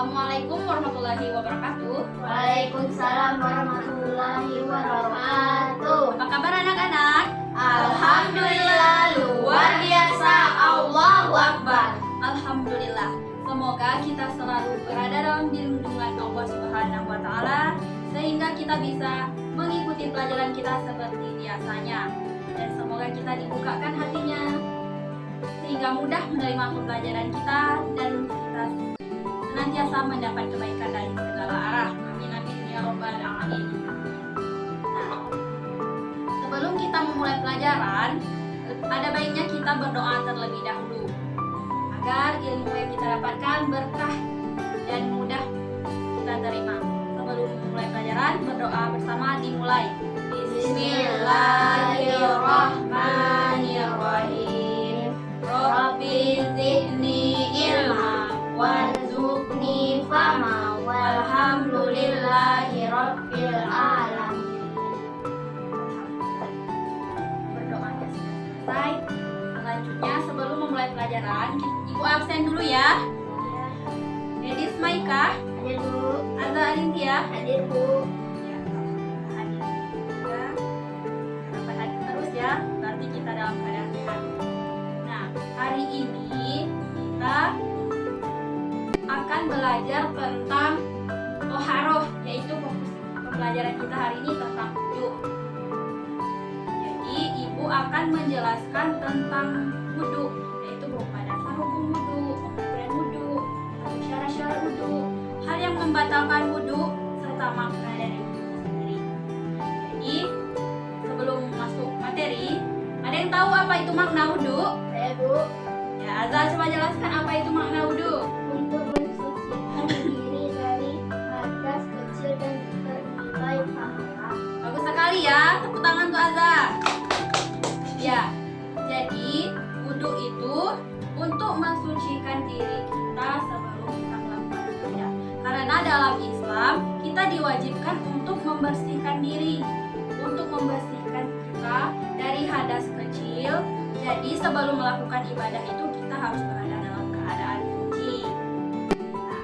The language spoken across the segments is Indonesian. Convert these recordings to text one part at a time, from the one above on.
Assalamualaikum warahmatullahi wabarakatuh. Waalaikumsalam warahmatullahi wabarakatuh. Apa kabar anak-anak? Alhamdulillah luar biasa. Allahu Akbar. Alhamdulillah. Semoga kita selalu berada dalam lindungan Allah Subhanahu wa taala sehingga kita bisa mengikuti pelajaran kita seperti biasanya. Dan semoga kita dibukakan hatinya sehingga mudah menerima pembelajaran kita dan kita senantiasa mendapat kebaikan dari segala arah. Amin amin ya robbal alamin. Nah, sebelum kita memulai pelajaran, ada baiknya kita berdoa terlebih dahulu agar ilmu yang kita dapatkan berkah dan mudah kita terima. Sebelum memulai pelajaran, berdoa bersama dimulai. Bismillahirrahmanirrahim. Rabbi zidni ilma Warzuqni fama walhamdulillahi rabbil alamin. Berdoanya sudah selesai. Selanjutnya sebelum memulai pelajaran, Ibu absen dulu ya. Edis Maika, Hadir Bu. Azza Alintia. Hadir Bu. Ya, hadir juga. Dapat hadir terus ya. Berarti kita dalam keadaan sehat. Nah, hari ini kita akan belajar tentang toharoh, yaitu fokus pembelajaran kita hari ini tentang wudu. Jadi ibu akan menjelaskan tentang wudu, yaitu berupa dasar hukum wudu, pengertian wudu, atau syarat-syarat wudu, hal yang membatalkan wudu, serta makna dari wudu sendiri. Jadi sebelum masuk materi, ada yang tahu apa itu makna wudu? Saya Bu. Ya, Azza coba jelaskan apa itu makna wudu. Untuk mensucikan diri dari hadas kecil dan bernilai pahala. Bagus sekali ya, tepuk tangan untuk Azza. Ya, jadi wudu itu untuk mensucikan diri kita sebelum kita melakukan ibadah. Karena dalam Islam kita diwajibkan untuk membersihkan diri, untuk membersihkan kita dari hadas kecil. Jadi sebelum melakukan ibadah itu kita harus berada dalam keadaan suci. Nah,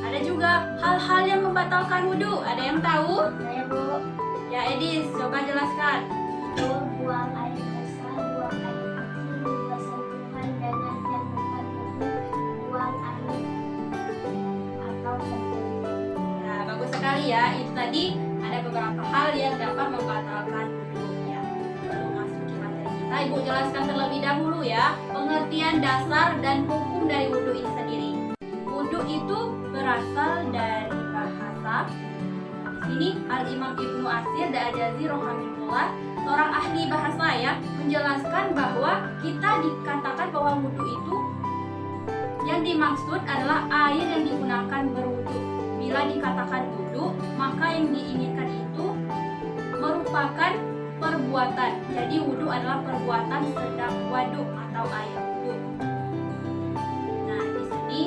ada juga hal-hal yang membatalkan wudu. Ada yang tahu? Saya Bu. Ya Edis, coba jelaskan. Itu buang air besar, buang air kecil, juga sentuhan dengan yang bukan wudu, buang air atau kencing. Nah, bagus sekali ya. Itu tadi ada beberapa hal yang dapat membatalkan wudu ya. Sebelum masuk ke materi kita, Ibu jelaskan terlebih dahulu ya pengertian dasar dan hukum dari wudu ini sendiri. Wudu itu berasal dari bahasa. Di sini Al-Imam Ibnu Atsir Da'ajazi Rohamullah, seorang ahli bahasa ya, menjelaskan bahwa kita dikatakan bahwa wudu itu yang dimaksud adalah air yang digunakan berwudu. Bila dikatakan wudu, maka yang diinginkan itu merupakan perbuatan. Jadi wudu adalah perbuatan sedang waduk atau air wudu. Nah, di sini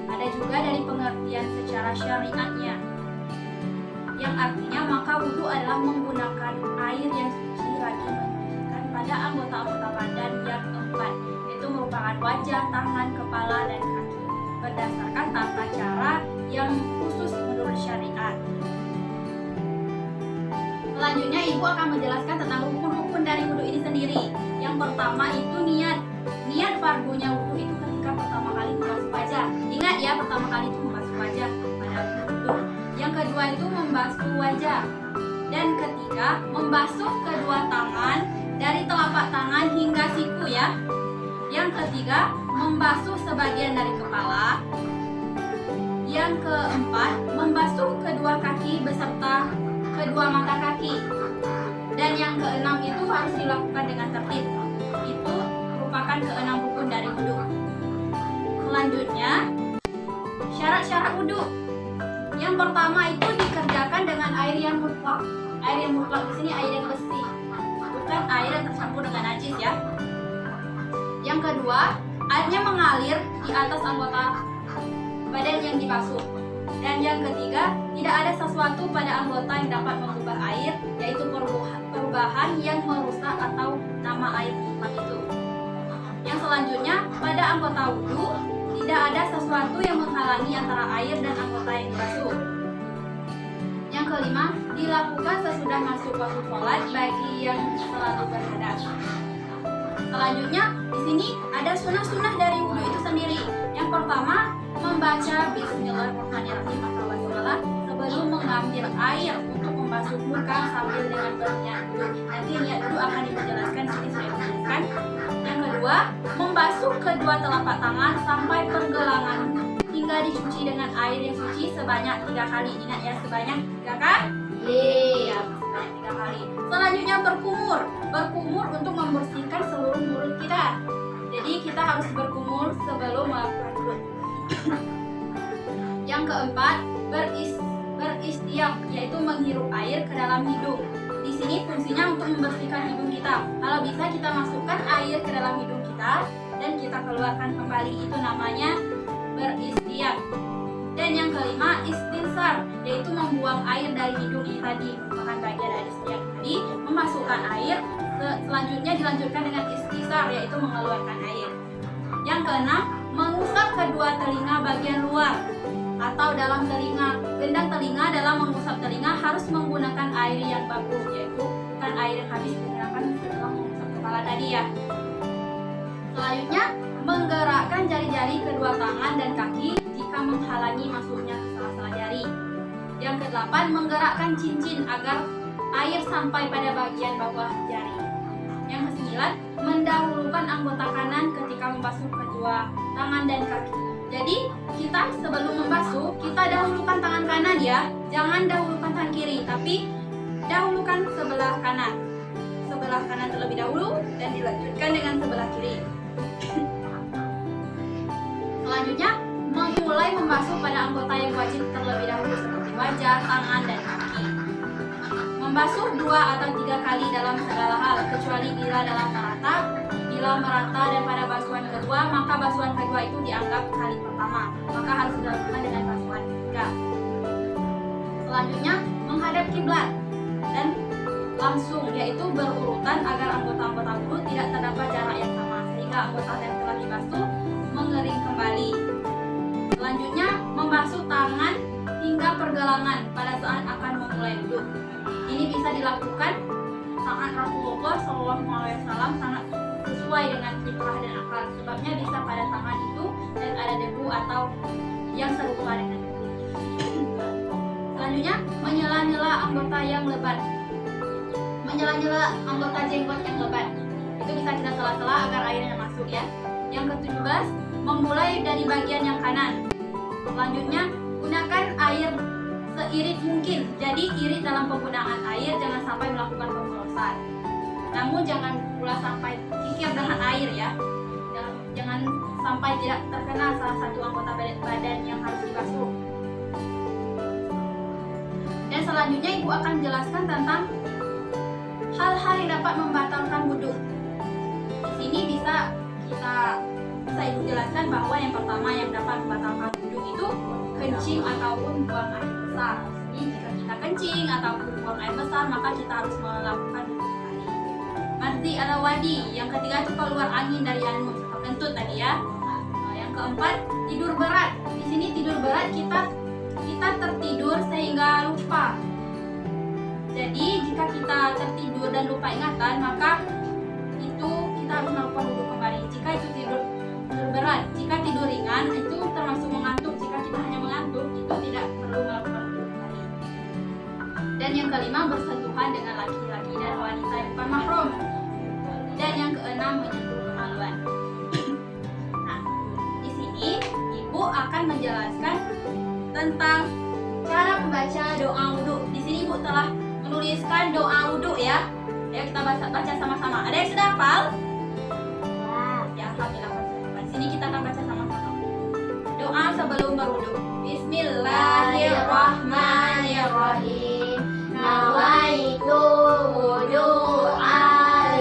ada juga dari pengertian secara syariatnya, yang artinya maka wudu adalah menggunakan air yang suci lagi mensucikan pada anggota-anggota badan yang keempat, yaitu merupakan wajah, tangan, kepala, dan kaki, berdasarkan tata cara yang khusus menurut syariat. Selanjutnya ibu akan menjelaskan tentang rukun-rukun dari wudu ini sendiri. Yang pertama itu niat. Niat fardunya wudu itu ketika pertama kali membasuh wajah. Ingat ya, pertama kali itu membasuh wajah pada wudu. Yang kedua itu membasuh wajah. Dan ketiga, membasuh kedua tangan dari telapak tangan hingga siku ya. Yang ketiga, membasuh sebagian dari kepala. Yang keempat, membasuh kedua kaki beserta kedua mata kaki. Dan yang keenam itu harus dilakukan dengan tertib. Itu merupakan keenam rukun dari wudu. Selanjutnya, syarat-syarat wudu. Yang pertama itu dikerjakan dengan air yang mutlak. Air yang mutlak di sini air yang bersih, bukan air yang tercampur dengan najis ya. Yang kedua, airnya mengalir di atas anggota badan yang dibasuh. Dan yang ketiga, tidak ada sesuatu pada anggota yang dapat mengubah air, yaitu perubahan yang merusak atau nama air mutlak itu. Yang selanjutnya, pada anggota wudu tidak ada sesuatu yang menghalangi menghalangi antara air dan anggota yang dibasuh. Yang kelima, dilakukan sesudah masuk waktu sholat bagi yang selalu berhadas. Selanjutnya, di sini ada sunnah-sunnah dari wudhu itu sendiri. Yang pertama, membaca Bismillahirrahmanirrahim atau basmalah sebelum mengambil air untuk membasuh muka sambil dengan berniat wudhu. Nanti niat wudhu akan dijelaskan di sini saya tuliskan. Yang kedua, membasuh kedua telapak tangan sampai pergelangan hingga dicuci dengan air yang suci sebanyak 3 kali. Ingat ya, sebanyak 3 kali. Iya, sebanyak 3 kali. Selanjutnya berkumur untuk membersihkan seluruh mulut kita. Jadi kita harus berkumur sebelum melakukan wudhu. Yang keempat, beristiaq, yaitu menghirup air ke dalam hidung. Di sini fungsinya untuk membersihkan hidung kita. Kalau bisa kita masukkan air ke dalam hidung kita dan kita keluarkan kembali, itu namanya beristiaq. Dan yang kelima, istinsar, yaitu membuang air dari hidung ini tadi, merupakan bagian dari istiaq tadi, memasukkan air. Selanjutnya dilanjutkan dengan istinsar, yaitu mengeluarkan air. Yang keenam, mengusap kedua telinga bagian luar atau dalam telinga. Gendang telinga dalam mengusap telinga harus menggunakan air yang bagus, yaitu bukan air yang habis digunakan setelah mengusap kepala tadi ya. Selanjutnya, menggerakkan jari-jari kedua tangan dan kaki jika menghalangi masuknya ke sela-sela jari. Yang kedelapan, menggerakkan cincin agar air sampai pada bagian bawah jari. Yang kesembilan, mendahulukan anggota kanan ketika membasuh kedua tangan dan kaki. Jadi kita sebelum membasuh, kita dahulukan tangan kanan ya, jangan dahulukan tangan kiri, tapi dahulukan sebelah kanan. Sebelah kanan terlebih dahulu dan dilanjutkan dengan sebelah kiri. Selanjutnya, memulai membasuh pada anggota yang wajib terlebih dahulu seperti wajah, tangan, dan kaki. Membasuh 2 atau 3 kali dalam segala hal, kecuali bila dalam merata. Bila merata dan pada basuhan kedua, maka basuhan kedua itu dianggap kali pertama. Maka harus dilakukan dengan basuhan ketiga. Selanjutnya, menghadap kiblat dan langsung, yaitu berurutan agar anggota-anggota wudhu tidak terdapat jarak yang sama, sehingga anggota yang telah dibasuh mengering kembali. Selanjutnya, membasuh tangan hingga pergelangan pada saat akan memulai wudhu. Ini bisa dilakukan saat Rasulullah SAW sangat sesuai dengan fitrah dan akal. Sebabnya bisa pada tangan itu dan ada debu atau yang serupa dengan debu. Selanjutnya, menyela-nyela anggota yang lebat. Menyela-nyela anggota jenggot yang lebat. Itu bisa kita sela-sela agar airnya masuk ya. Yang ke-17, memulai dari bagian yang kanan. Selanjutnya, gunakan air seirit mungkin. Jadi irit dalam penggunaan air, jangan sampai melakukan pemborosan. Namun jangan pula sampai kikir dengan air ya. Jangan sampai tidak terkena salah satu anggota badan yang harus dibasuh. Dan selanjutnya ibu akan menjelaskan tentang hal-hal yang dapat membatalkan wudhu. Di sini bisa ibu jelaskan bahwa yang pertama yang dapat membatalkan wudhu itu kencing ataupun buang air besar. Jadi jika kita kencing ataupun buang air besar, maka kita harus melakukan wudhu kali. Madzi ala wadi, yang ketiga itu keluar angin dari anus atau kentut tadi ya. Yang keempat, tidur berat. Di sini tidur berat kita tertidur sehingga lupa. Jadi jika kita tertidur dan lupa ingatan, maka itu kita harus melakukan wudhu kembali. Jika itu tidur berat, jika tidur ringan itu termasuk mengantuk. Jika kita hanya mengantuk, itu tidak perlu melakukan wudhu kembali. Dan yang kelima, bersentuhan dengan laki-laki dan wanita yang bukan mahram. Dan yang keenam, menyentuh kemaluan. Nah, di sini ibu akan menjelaskan tentang cara membaca doa wudhu. Di sini ibu telah menuliskan doa wudhu ya. Ayo kita baca sama-sama. Ada yang sudah hafal? Ya, alhamdulillah. Di sini kita akan baca sama-sama. Doa sebelum berwudhu. Bismillahirrahmanirrahim. Nawaitu wudu'a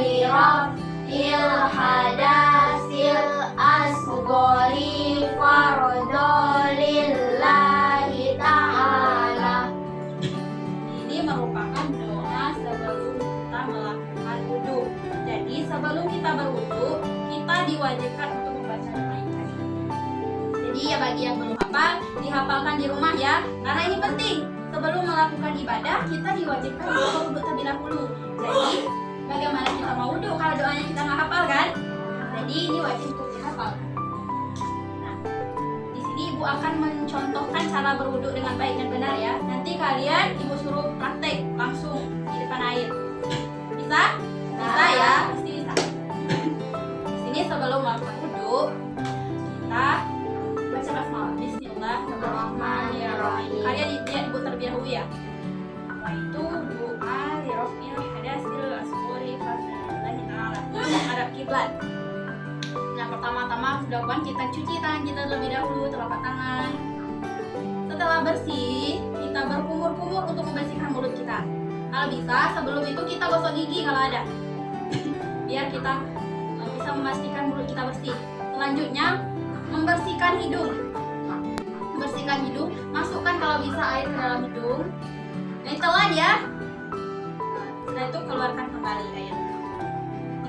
li raf'il hadasil asghari fardholillahi ta'ala. Ini merupakan doa sebelum kita melakukan wudhu. Jadi sebelum kita berwudhu, kita diwajibkan untuk membaca doa ini. Jadi ya bagi yang belum hafal hafal, dihafalkan di rumah ya. Karena ini penting. Sebelum melakukan ibadah, kita diwajibkan untuk berwudu terlebih dahulu. Jadi, bagaimana kita mau wudu kalau doanya kita nggak hafal kan? Jadi ini wajib untuk dihafal. Nah, di sini ibu akan mencontohkan cara berwudu dengan baik dan benar ya. Nanti kalian ibu suruh praktek langsung di depan air. Bisa? Bisa ya? Pasti bisa. Di sini sebelum melakukan wudu, kita baca basmalah. Bismillahirrahmanirrahim. Kalian lihat ibu terlebih dahulu ya. Itu doa lirafil hadasil asghari fadlillahi ta'ala. Menghadap kiblat. Nah, pertama-tama dilakukan kita cuci tangan kita terlebih dahulu, telapak tangan. Setelah bersih, kita berkumur-kumur untuk membersihkan mulut kita. Kalau bisa, sebelum itu kita gosok gigi kalau ada. Biar kita bisa memastikan mulut kita bersih. Selanjutnya, membersihkan hidung. Membersihkan hidung, masukkan kalau bisa air ke dalam hidung. Ini telan ya. Setelah itu keluarkan kembali air.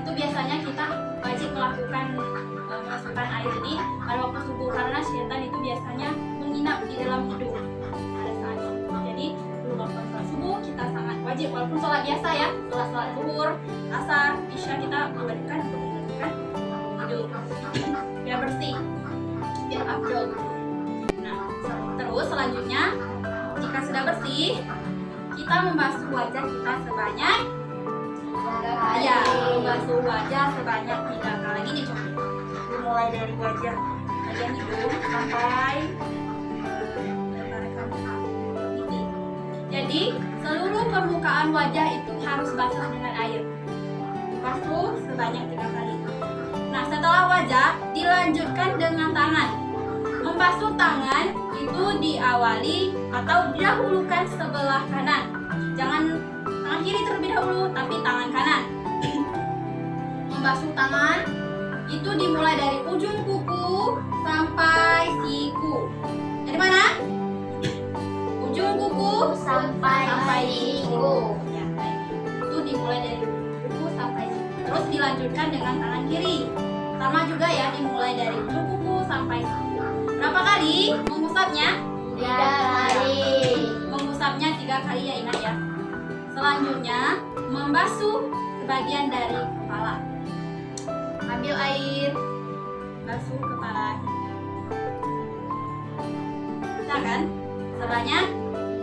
Itu biasanya kita wajib melakukan memasukkan air ini pada waktu subuh karena syaitan itu biasanya menginap di dalam hidung pada saat itu. Jadi sebelum melakukan sholat subuh kita sangat wajib walaupun sholat biasa ya, sholat zuhur, asar, isya kita wajibkan untuk membersihkan hidung biar bersih, biar afdol. Nah, terus selanjutnya jika sudah bersih kita membasuh wajah kita sebanyak 3 kali. Ya, membasuh wajah sebanyak 3 kali. Gini coba. Mulai dari wajah bagian hidung sampai pipi. Jadi seluruh permukaan wajah itu harus basah dengan air. Basuh sebanyak 3 kali. Nah, setelah wajah dilanjutkan dengan tangan. Membasuh tangan itu diawali atau didahulukan sebelah kanan. Jangan tangan kiri terlebih dahulu, tapi tangan kanan. Membasuh tangan itu dimulai dari ujung kuku sampai siku. Dari mana? Ujung kuku sampai siku. Ya, baik. Itu dimulai dari kuku sampai siku. Terus dilanjutkan dengan tangan kiri. Sama juga ya, dimulai dari ujung kuku sampai siku. Berapa kali mengusapnya? 3 kali. Mengusapnya 3 kali ya, ingat ya. Selanjutnya membasuh sebagian dari kepala. Ambil air, basuh kepala. Bisa kan? Sebanyak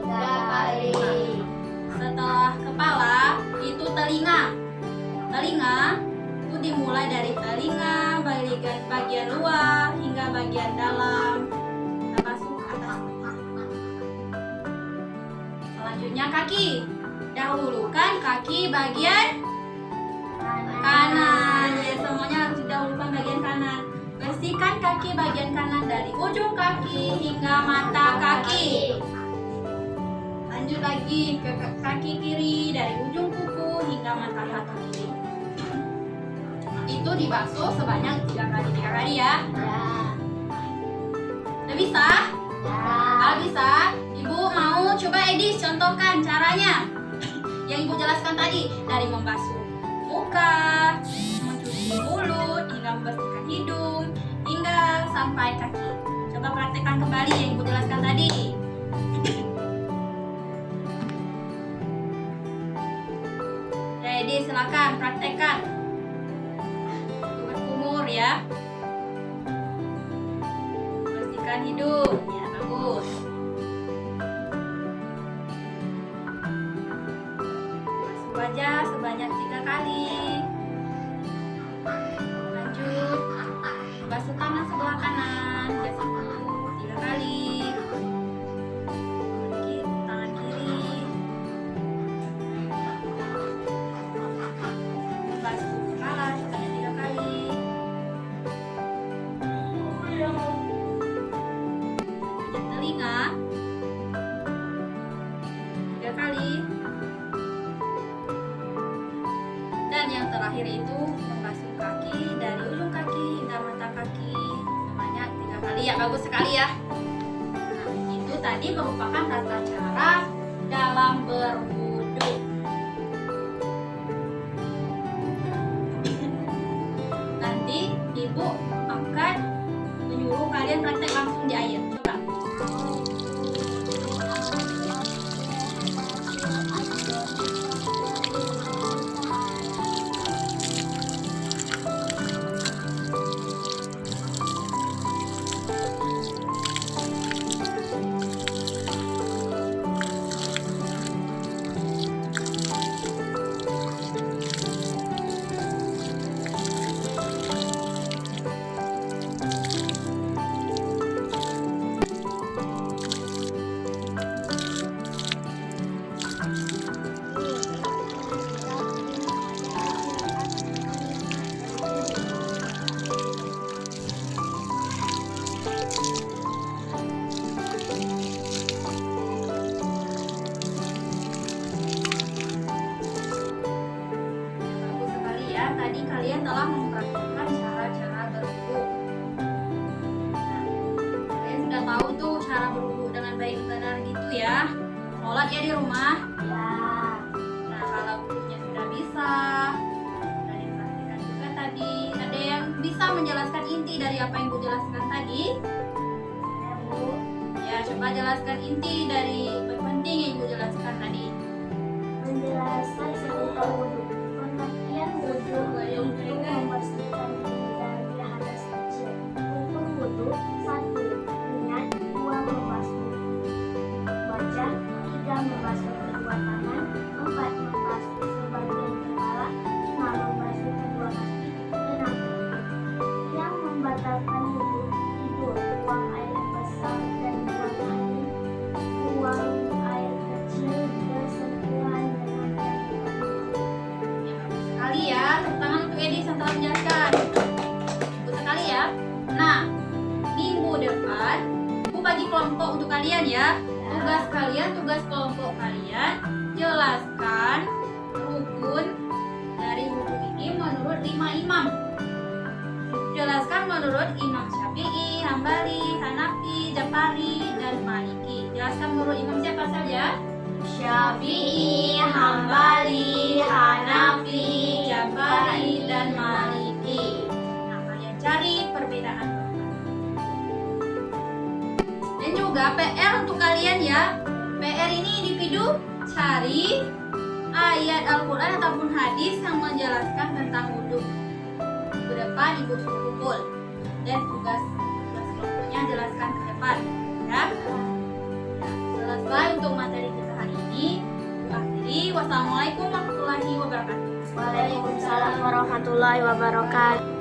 3 kali. Setelah kepala itu telinga. Telinga itu dimulai dari telinga bagian luar hingga bagian dalam. Kita basuh ke atas. Selanjutnya kaki. Dahulukan kaki bagian kanan. Ya, semuanya harus didahulukan bagian kanan. Bersihkan kaki bagian kanan dari ujung kaki hingga mata kaki. Lanjut lagi ke kaki kiri dari ujung kuku hingga mata kaki. Itu dibasuh sebanyak 3 kali ya. Udah bisa? Kalau bisa, ibu mau coba Edis contohkan caranya yang ibu jelaskan tadi, dari membasuh muka, mencuci mulut, hingga membersihkan hidung, hingga sampai kaki. Coba praktekkan kembali yang ibu jelaskan tadi. Jadi silakan praktekkan. Berkumur ya. Bersihkan hidung, ya bagus. Wajah sebanyak 3 kali. Lanjut basuh tangan sebelah kanan, basuh 3 kali. Tangan kiri. Basuh kepala sebanyak 3 kali. Lanjut telinga 3 kali. Dan yang terakhir itu membasuh kaki dari ujung kaki hingga mata kaki sebanyak 3 kali. Ya, bagus sekali ya. Nah, itu tadi merupakan tata cara dalam berwudu. Nanti ibu akan menyuruh kalian praktek langsung di air. Coba. tuh cara berwudu dengan baik dan benar gitu ya. Sholat ya di rumah. Ya. Nah, kalau wudunya sudah bisa, sudah diperhatikan juga tadi. Ada yang bisa menjelaskan inti dari apa yang Ibu jelaskan tadi? Ya, Bu. Ya, coba jelaskan inti dari penting yang Ibu jelaskan tadi. Menjelaskan seputar wudhu. Pengertian wudhu itu membersihkan diri dari hadas kecil. Rukun wudhu 1. Niat. 2. Membasuh wajah. 3. Membasuh kedua tangan. 4. Membasuh sebagian kepala. 5. Membasuh kedua kaki. 6. Yang membatalkan wudhu tidur, buang air besar dan buang angin, buang air kecil bersentuhan dengan yang Ya, bagus sekali ya. Tepuk tangan untuk Edi yang telah menjelaskan. Bagus sekali ya. Nah, minggu depan Ibu bagi kelompok untuk kalian ya. Tugas kelompok kalian jelaskan rukun dari wudhu ini menurut 5 imam. Jelaskan menurut Imam Syafi'i, Hambali, Hanafi, Jafari, dan Maliki. Jelaskan menurut imam siapa saja? Syafi'i, Hambali, Hanafi, Jafari, dan Maliki. Nah, kalian cari perbedaan. Dan juga PR untuk kalian ya. PR ini individu cari ayat Al-Quran ataupun hadis yang menjelaskan tentang wudhu. Ke depan Ibu suruh kumpul dan tugas kelompoknya jelaskan ke depan ya. Selesai untuk materi kita hari ini. Akhiri, wassalamualaikum warahmatullahi wabarakatuh. Waalaikumsalam warahmatullahi wabarakatuh.